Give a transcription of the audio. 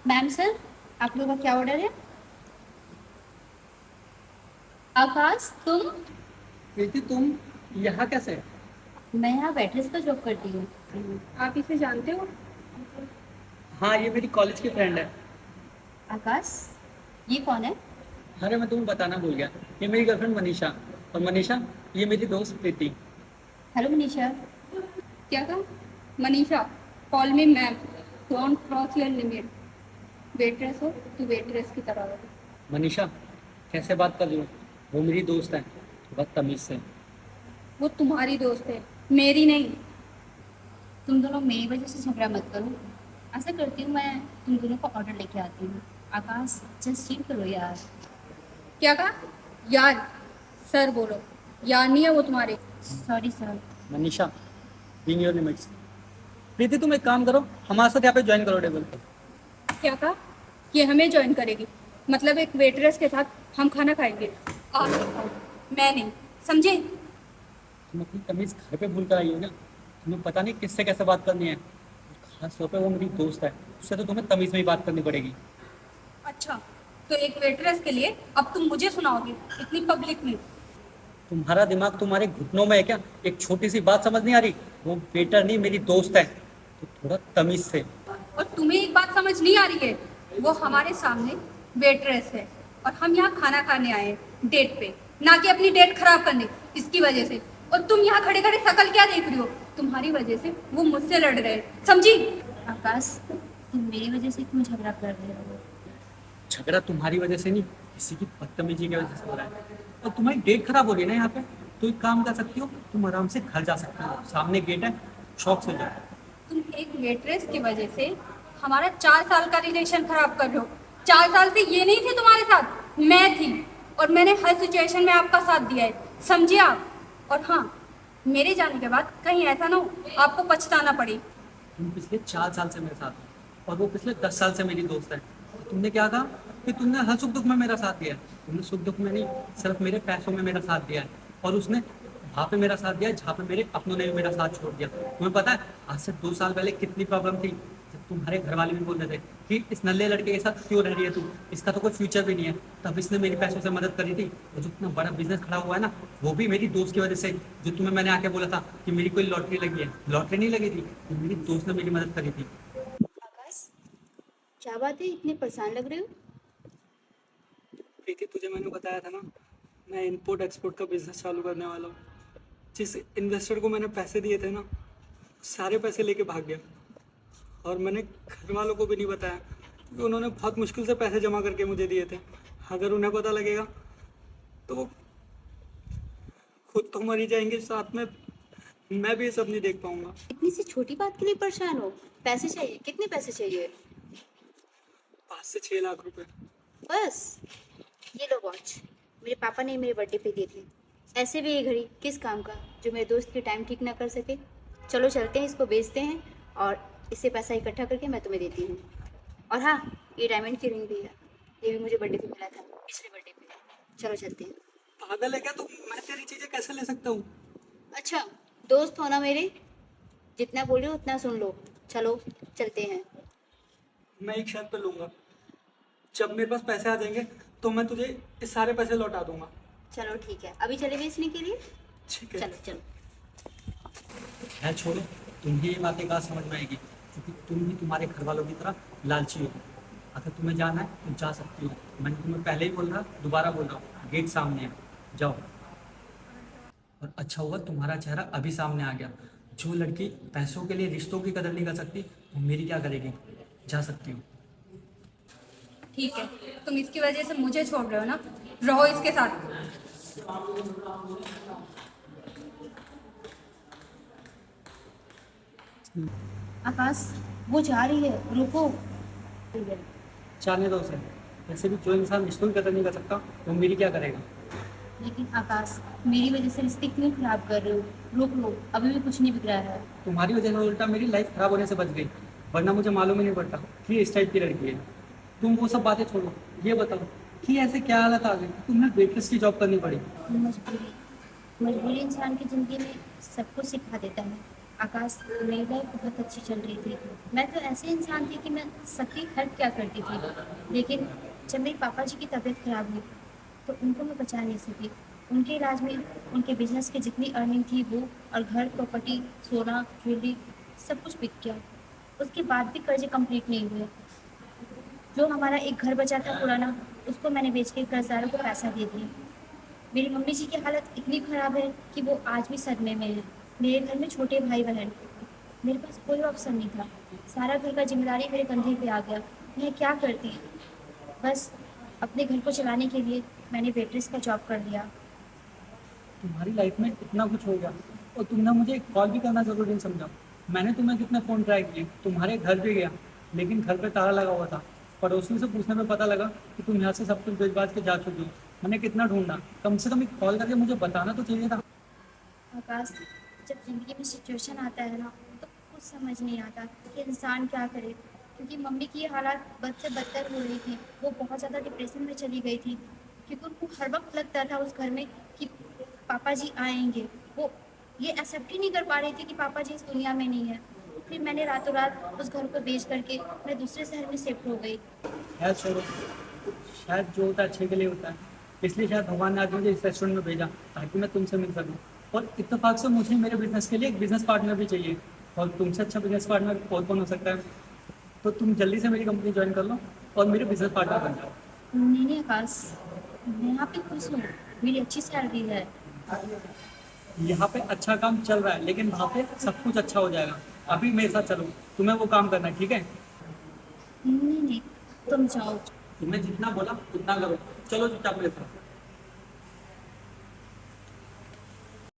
Ma'am sir, आप लोगों का क्या ऑर्डर है? आकाश तुम? प्रीति, तुम यहाँ कैसे? मैं यहाँ वेट्रेस का जॉब करती हूँ। आप इसे जानते हो? हाँ, ये मेरी कॉलेज की फ्रेंड है। आकाश, ये कौन है? अरे, मैं तुम्हें बताना भूल गया। ये मेरी गर्लफ्रेंड मनीषा। और मनीषा, ये मेरी दोस्त प्रीति। हेलो मनीषा। क्या कहा? Manisha, call me ma'am, don't cross your limit. Waitress हो तो वेट्रेस की तरह रहो। मनीषा, कैसे बात कर रही हो? वो मेरी दोस्त है, बदतमीज से। वो तुम्हारी दोस्त है, मेरी नहीं। तुम दोनों मेरी वजह से झगड़ा मत करो। ऐसा करती हूँ, मैं तुम दोनों को ऑर्डर लेके आती हूँ। आकाश, जस्ट चिल करो यार। क्या कहा? यार? सर बोलो। यार नहीं है वो तुम्हारे। Sorry sir. Manisha, being your limits. Preeti, तुम एक काम करो, हमारे साथ यहाँ पे ज्वाइन करो टेबल पे। क्या कहा? ये हमें ज्वाइन करेगी? मतलब एक वेट्रेस के साथ हम खाना खाएंगे? आप ही खाओ, मैं नहीं, समझे? तुम अपनी तमीज घर पे भूल कर आई हो ना। तुम्हें पता नहीं किससे कैसे बात करनी है। खास तौर पे वो मेरी दोस्त है, उससे तो तुम्हें तमीज में ही बात करनी पड़ेगी। अच्छा, तो एक वेट्रेस के लिए अब तुम मुझे सुनाओगे इतनी पब्लिक में? तुम्हारा दिमाग तुम्हारे घुटनों में है क्या? एक छोटी सी बात समझ नहीं आ रही? वो वेटर नहीं, मेरी दोस्त है, तो थोड़ा तमीज से। और तुम्हें एक बात समझ नहीं आ रही है? वो हमारे सामने वेट्रेस है और हम यहाँ खाना खाने आए हैं डेट पे, ना कि अपनी डेट खराब करने इसकी वजह से। और तुम यहाँ खड़े खड़े शकल क्या देख रही हो? तुम्हारी वजह से वो मुझसे लड़ रहे हैं, समझी? आकाश, तुम मेरी वजह से क्यों झगड़ा कर रहे हो? झगड़ा तुम्हारी वजह से नहीं, किसी की बदतमीजी की वजह से हो रहा है। और तुम्हारी डेट खराब हो रही है ना यहाँ पे, तो एक काम कर सकती हो, तुम आराम से घर जा सकते हो, सामने गेट है, शौक से जाओ। तुम एक वेट्रेस की वजह से हमारा 4 साल का रिलेशन खराब कर रहे हो। 4 साल से ये नहीं थी तुम्हारे साथ, मैं थी। और मैंने हर सिचुएशन में आपका साथ दिया है, समझिए आप? और हाँ, मेरे जाने के बाद कहीं ऐसा ना हो आपको पछताना पड़े। तुम पिछले 4 साल से मेरे साथ हो, और वो पिछले 10 साल से मेरी दोस्त है। और तुमने क्या कहा कि तुमने हर सुख दुख में मेरा साथ दिया है। तुमने सुख दुख में नहीं, सिर्फ मेरे पैसों में मेरा साथ दिया है। और उसने वहाँ पे मेरा साथ दिया है जहाँ पे मेरे अपनों ने भी मेरा साथ छोड़ दिया। तुम्हें पता है आज से 2 साल पहले कितनी प्रॉब्लम थी, जब तुम्हारे घर वाले भी बोल रहे थे कि इस नल्ले लड़के के साथ क्यों रह रही है तू, इसका तो कोई फ्यूचर भी नहीं है। तब इसने मेरी पैसों से मदद करी थी। और जो इतना बड़ा बिजनेस खड़ा हुआ है ना, वो भी मेरी दोस्त की वजह से। जो तुम्हें मैंने आके बोला था कि मेरी कोई लॉटरी लगी है, लॉटरी नहीं लगी थी, तो मेरी दोस्त ने मेरी मदद करी थी। आकाश, क्या बात है, इतने परेशान लग रहे हो? प्रीति, तुझे मैंने बताया था ना, मैं इंपोर्ट एक्सपोर्ट का बिजनेस चालू करने वाला हूँ। जिस इन्वेस्टर को मैंने पैसे दिए थे ना, सारे पैसे लेके भाग गया। और मैंने घर वालों को भी नहीं बताया, क्योंकि उन्होंने बहुत मुश्किल से पैसे जमा करके मुझे दिए थे। अगर उन्हें पता लगेगा तो वो खुद तो मर ही जाएंगे, साथ में मैं भी ये सब नहीं देख पाऊंगा। इतनी सी छोटी बात के लिए परेशान हो? पैसे चाहिए, कितने पैसे चाहिए? 5 से 6 लाख रुपए। बस? ये लो वॉच, मेरे पापा ने मेरे बर्थडे पे दिए थे। ऐसे भी ये घड़ी किस काम का जो मेरे दोस्त की टाइम ठीक ना कर सके। चलो चलते हैं, इसको बेचते हैं और इससे पैसा इकट्ठा करके मैं तुम्हें देती हूँ। और हाँ, ये डायमंड की रिंग भी है, ये भी मुझे बर्थडे पे मिला था, पिछले बर्थडे पे। चलो चलते हैं। पागल है क्या तुम? मैं तेरी चीजें कैसे ले सकता हूँ? अच्छा, दोस्त हो ना मेरे, जितना बोलो उतना सुन लो। चलो चलते हैं। मैं एक शर्त पे लूंगा, जब मेरे पास पैसे आ जाएंगे तो मैं तुझे इस सारे पैसे लौटा दूंगा। चलो ठीक है, अभी चले बेचने के लिए। ठीक है। चलो चलो। है छोड़ो, तुम्हें ये बातें कहाँ समझ में आएगी, क्योंकि तुम भी तुम्हारे घर वालों की तरह लालची हो। अगर तुम्हें जाना है तो जा सकती हो। मैंने तुम्हें पहले ही बोल रहा, दोबारा बोल रहा हूँ, गेट सामने है, जाओ। और अच्छा हुआ तुम्हारा चेहरा अभी सामने आ गया। जो लड़की पैसों के लिए रिश्तों की कदर नहीं कर सकती, वो मेरी क्या करेगी? जा सकती हो। ठीक है, तुम इसकी वजह से मुझे छोड़ रहे हो ना, रहो इसके साथ। आकाश, वो जा रही है, रुको। जाने दो उसे। वैसे भी जो इंसान रिश्तों की कदर नहीं कर सकता, वो मेरी क्या करेगा? लेकिन आकाश, मेरी वजह से रिश्ते क्यों खराब कर रहे हो? रोक लो, अभी भी कुछ नहीं बिगड़ा है। तुम्हारी वजह से उल्टा मेरी लाइफ खराब होने से बच गई, वरना मुझे मालूम ही नहीं पड़ता कि इस टाइप की लड़की है। तुम वो सब बातें छोड़ो, ये बताओ कि ऐसे क्या हालत आ गई कि तुम्हें वेट्रेस की जॉब करनी पड़ी? मजबूरी, मजबूरी इंसान की जिंदगी में सब कुछ सिखा देता है। आकाश, मेरी लाइफ बहुत अच्छी चल रही थी। मैं तो ऐसे इंसान थी कि मैं सबकी हेल्प क्या करती थी। लेकिन जब मेरे पापा जी की तबीयत खराब हुई तो उनको मैं बचा नहीं सकी। उनके इलाज में उनके बिजनेस की जितनी अर्निंग थी वो, और घर, प्रॉपर्टी, सोना, ज्वेलरी, सब कुछ बिक गया। उसके बाद भी कर्जे कंप्लीट नहीं हुए। जो हमारा एक घर बचा था पुराना, उसको मैंने बेच के कर्जदारों को पैसा दे दिया। मेरी मम्मी जी की हालत इतनी ख़राब है कि वो आज भी सदमे में है। मेरे घर में छोटे भाई बहन, मेरे पास कोई ऑप्शन नहीं था। सारा घर का जिम्मेदारी मेरे कंधे पे आ गया। मैं क्या करती? बस अपने घर को चलाने के लिए मैंने वेट्रेस का जॉब कर लिया। तुम्हारी लाइफ में इतना कुछ हो गया और तुमने मुझे कॉल भी करना जरूरी नहीं समझा। मैंने तुम्हें कितने फ़ोन ट्राई किए, तुम्हारे घर भी गया, लेकिन घर पे ताला लगा हुआ था। पड़ोसियों से पूछने में पता लगा कि तुम यहाँ से सब कुछ बेच के जा चुकी हो। मैंने कितना ढूंढा, कम से कम एक कॉल करके मुझे बताना तो चाहिए था। आकाश, जब ज़िंदगी में सिचुएशन आता है ना, तो कुछ समझ नहीं आता कि इंसान क्या करे। क्योंकि मम्मी की हालात बद से बदतर हो रही थी। वो बहुत ज़्यादा डिप्रेशन में चली गई थी, क्योंकि उनको हर वक्त लगता था उस घर में कि पापा जी आएंगे। वो ये एक्सेप्ट ही नहीं कर पा रही थी कि पापा जी इस दुनिया में नहीं है। फिर मैंने रातों रात उस घर को बेच करके मैं दूसरे शहर में शिफ्ट हो गई। खैर छोड़ो, शायद जो होता है अच्छे के लिए होता है। इसलिए शायद भगवान ने आज मुझे इस रेस्टोरेंट में भेजा ताकि मैं तुमसे मिल सकूं। और इत्तेफाक से मुझे मेरे बिजनेस के लिए एक बिजनेस पार्टनर भी चाहिए, और तुमसे अच्छा बिजनेस पार्टनर और कौन हो सकता है। तो तुम जल्दी से मेरी कंपनी ज्वाइन कर लो और मेरे बिजनेस पार्टनर बन जाओ। नहीं नहीं आकाश, मैं यहाँ पे खुश हूँ। मेरी अच्छी सैलरी है। यहाँ पे अच्छा काम चल रहा है, लेकिन वहाँ पे सब कुछ अच्छा हो जाएगा। अभी मेरे साथ चलो, तुम्हें वो काम करना है, ठीक है? नहीं नहीं, तुम जाओ। तुम्हें जितना बोला उतना करो। चलो चुपचाप मेरे साथ।